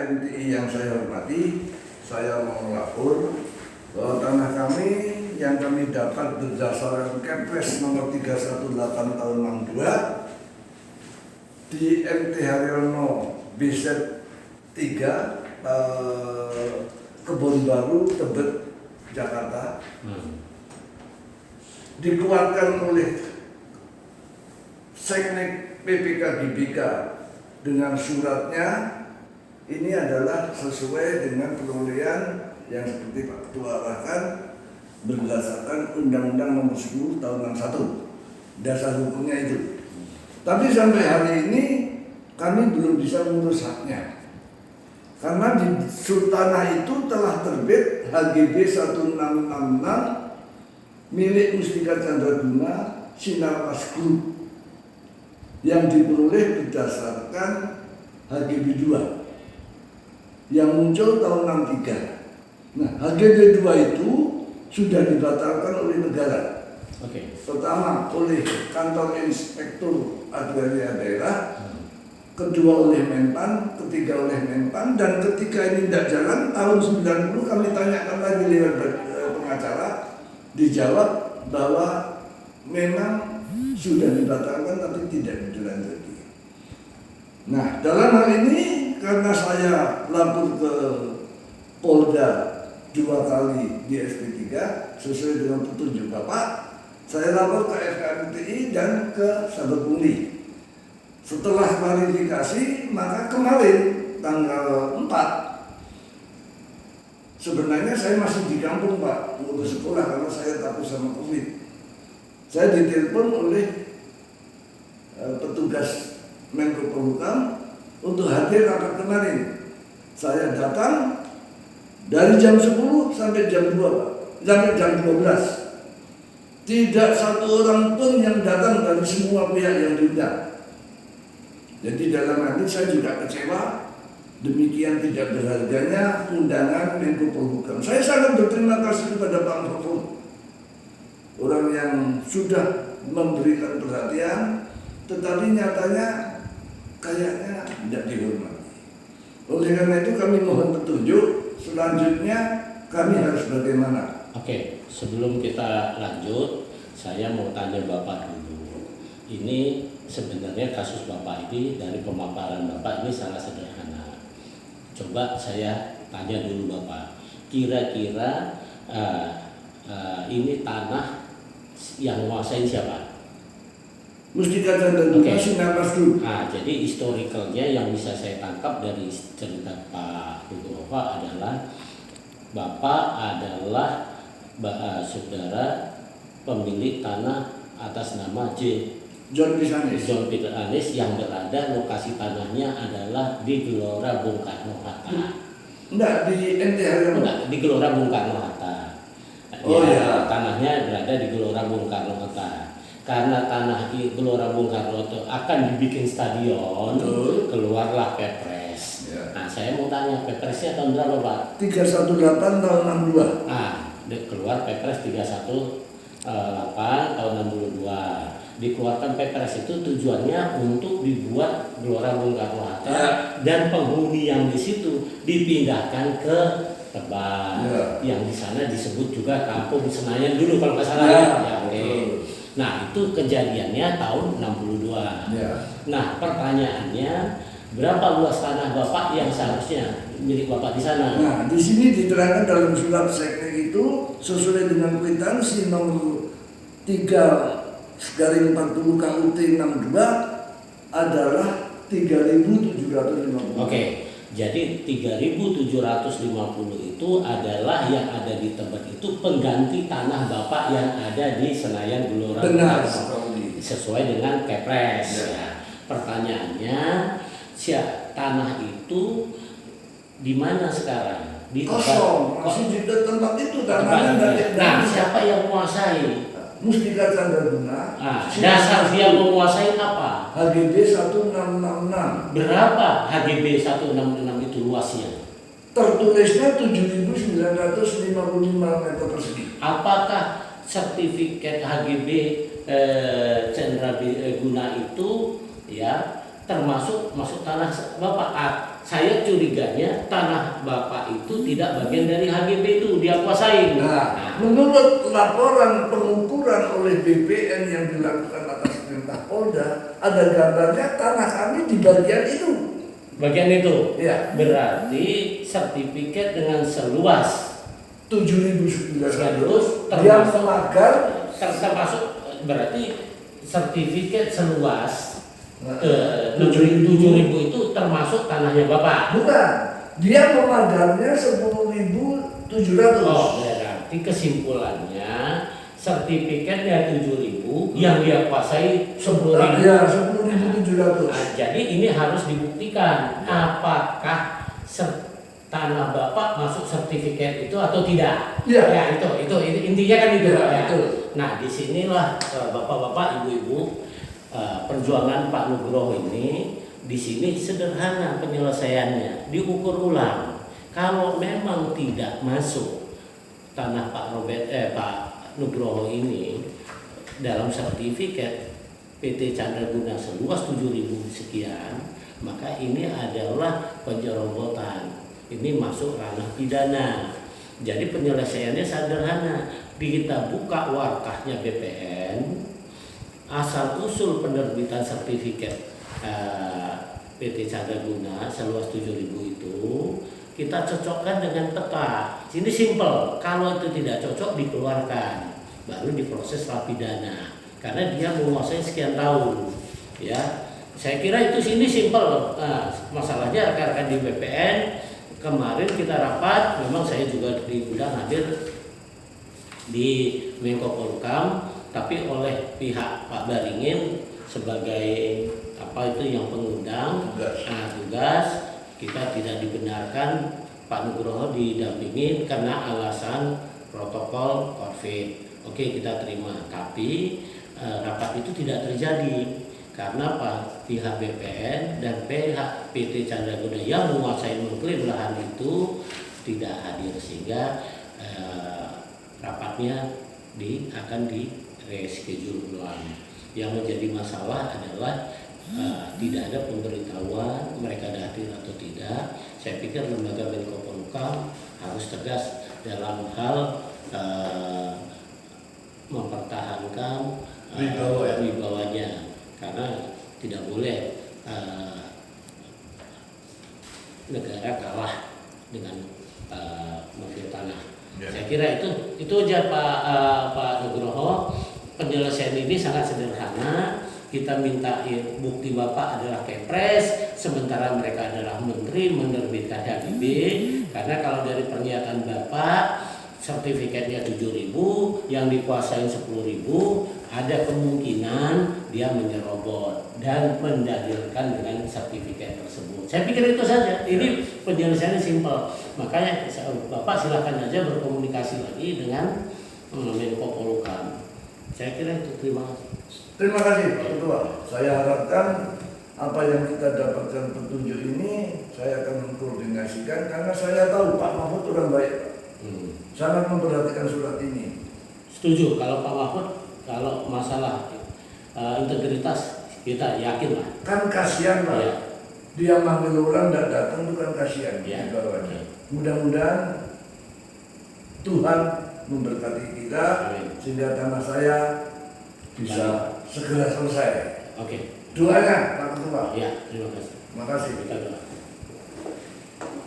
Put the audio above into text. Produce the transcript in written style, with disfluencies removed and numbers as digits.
FKMTI yang saya hormati, saya mau melapor bahwa tanah kami yang kami dapat berdasarkan Kepres nomor 318 tahun 62 di MT Haryono BZ 3 Kebon Baru, Tebet, Jakarta, dikuatkan oleh Seknek PPK GBK dengan suratnya. Ini adalah sesuai dengan perolehan yang seperti Pak Ketua arahkan berdasarkan Undang-Undang Nomor 10 Tahun 61, dasar hukumnya itu. Tapi sampai hari ini kami belum bisa mengurus haknya, karena di tanah itu telah terbit HGB 1666 milik Mustika Candraguna Sinarmas Group yang diperoleh berdasarkan HGB 2 yang muncul tahun 63. Nah, HGB 2 itu sudah dibatalkan oleh negara. Pertama oleh Kantor Inspektur Agraria Daerah, kedua oleh Menpan, ketiga oleh Menpan, dan ketika ini tidak jalan tahun 90 kami tanyakan lagi lewat pengacara, dijawab bahwa memang sudah dibatalkan tapi tidak dilanjuti. Nah, dalam hal ini karena saya lapor ke Polda 2 kali di SP3 sesuai dengan petunjuk Bapak, saya lapor ke FKMTI dan ke Saber Pungli. Setelah klarifikasi, maka kemarin tanggal 4 sebenarnya saya masih di kampung Pak, mau ke sekolah karena saya takut sama COVID. Saya ditelepon oleh petugas Menko Polhukam untuk hadir rapat kemarin. Saya datang dari jam 10 sampai jam 2 Pak, sampai jam 12. Tidak satu orang pun yang datang dari semua pihak yang diundang. Jadi dalam hal ini saya juga kecewa, demikian tidak berharganya undangan Menko Polhukam. Saya sangat berterima kasih kepada Pak Mahfud, orang yang sudah memberikan perhatian, tetapi nyatanya kayaknya tidak dihormati. Oleh karena itu kami mohon petunjuk selanjutnya kami harus bagaimana. Oke, sebelum kita lanjut, saya mau tanya Bapak dulu. Ini sebenarnya kasus Bapak ini dari pemaparan Bapak ini sangat sederhana. Coba saya tanya dulu Bapak, kira-kira ini tanah yang menguasai siapa? Mustika Candraguna Sinarmas Group. Nah, jadi historicalnya yang bisa saya tangkap dari cerita Pak Bapak adalah Bapak adalah saudara pemilik tanah atas nama John Peter Anis yang berada lokasi tanahnya adalah di Gelora Bung Karno Hatta. Enggak, di MT Haryono. Enggak, di Gelora Bung Karno Hatta. Oh ya. Tanahnya berada di Gelora Bung Karno Hatta. Karena tanah di Gelora Bung Karno itu akan dibikin stadion, keluarlah Kepres. Ya. Nah, saya mau tanya, Kepresnya tahun berapa Pak? 318 tahun 62. Nah, keluar Kepres 318 tahun 62. Dikeluarkan Kepres itu tujuannya untuk dibuat Gelora Bung Karno Hatta, ya. Dan penghuni yang di situ dipindahkan ke Tebet, ya. Yang di sana disebut juga Kampung Senayan dulu kalau nggak salah. Ya. Ya, oke. Nah, itu kejadiannya tahun 62. Ya. Nah, pertanyaannya, berapa luas tanah Bapak yang seharusnya milik Bapak di sana? Nah, di sini diterangkan dalam surat seknek itu sesuai dengan kwitansi nomor 3/40 KUT 62 adalah 3.750. Oke. Jadi 3.750 itu adalah yang ada di Tebet itu pengganti tanah Bapak yang ada di Senayan Gelora. Benar, sesuai dengan Kepres. Ya. Pertanyaannya, tanah itu di mana sekarang? Di kosong, masih di tempat itu tanahnya. Nah, siapa yang menguasai? Mustika Candraguna. Dasar dia menguasai apa? HGB 1666. Berapa HGB 166 itu luasnya? Tertulisnya 7.955 meter persegi. Apakah sertifikat HGB Candraguna itu ya termasuk tanah Bapak? saya curiganya tanah Bapak itu tidak bagian dari HGB itu, dia kuasain. Nah, menurut laporan pengukuran oleh BPN yang dilakukan atas perintah Polda, ada gambarnya tanah kami di bagian itu. Bagian itu. Ya. Berarti sertifikat dengan seluas 7.900 termasuk- yang melanggar termasuk berarti sertifikat seluas Nah, 7.000 itu termasuk tanahnya Bapak. bukan, dia melanggarnya 10.700. Oh, berarti kesimpulannya sertifikatnya 7.000 yang dia kuasai 10.000. Ya, 10.700. Nah, jadi ini harus dibuktikan apakah tanah Bapak masuk sertifikat itu atau tidak. Iya. Ya, itu intinya kan itu, Iya, Pak, ya. betul. Nah, disinilah Bapak-bapak, Ibu-ibu, perjuangan Pak Nugroho ini di sini sederhana penyelesaiannya, diukur ulang. Kalau memang tidak masuk tanah Pak Nugroho ini dalam sertifikat PT Candraguna seluas 7.000 sekian, maka ini adalah penyerobotan. Ini masuk ranah pidana. Jadi penyelesaiannya sederhana. Kita buka warkahnya BPN, asal usul penerbitan sertifikat PT Candraguna seluas 7.000 itu kita cocokkan dengan peta. Ini simple. Kalau itu tidak cocok dikeluarkan, baru diproses pra pidana. Karena dia menguasai sekian tahun, ya. Saya kira itu sini simple. Nah, masalahnya rekan-rekan di BPN kemarin kita rapat, memang saya juga diundang hadir di Menko Polhukam, tapi oleh pihak Pak Baringin sebagai apa itu yang pengundang tugas kita tidak dibenarkan Pak Nugroho didampingi karena alasan protokol COVID. Oke, kita terima, tapi rapat itu tidak terjadi karena pihak BPN dan pihak PT Candraguna yang menguasai mengklaim lahan itu tidak hadir, sehingga rapatnya akan di reschedule ulang. Yang menjadi masalah adalah tidak ada pemberitahuan mereka hadir atau tidak. Saya pikir lembaga Menko Polhukam harus tegas dalam hal mempertahankan wibawanya, karena tidak boleh negara kalah dengan mafia tanah. Ya. Saya kira itu aja Pak Nugroho. Penyelesaian ini sangat sederhana. Kita minta bukti Bapak adalah Kepres, sementara mereka adalah menteri menerbitkan HGB. Karena kalau dari pernyataan Bapak sertifikatnya 7.000, yang dikuasain 10.000, ada kemungkinan dia menyerobot dan mendalilkan dengan sertifikat tersebut. Saya pikir itu saja. Ini penyelesaiannya simpel. Makanya Bapak silakan aja berkomunikasi lagi dengan Menko Polhukam. Saya kira itu. Terima kasih. Terima kasih Pak Ketua. Saya harapkan apa yang kita dapatkan petunjuk ini saya akan mengkoordinasikan, karena saya tahu Pak Mahfud orang baik. Sangat memperhatikan surat ini. Setuju. Kalau Pak Mahfud, kalau masalah integritas kita yakin lah. Kan kasihan Pak. Ya. Dia manggil orang tidak datang itu kan kasihan. Ya. Mudah-mudahan Tuhan memberkati kita. Amin. Sehingga tanah saya bisa segera selesai. Oke. Doanya Pak Ketua. Ya, terima kasih. Terima kasih. Kita doa.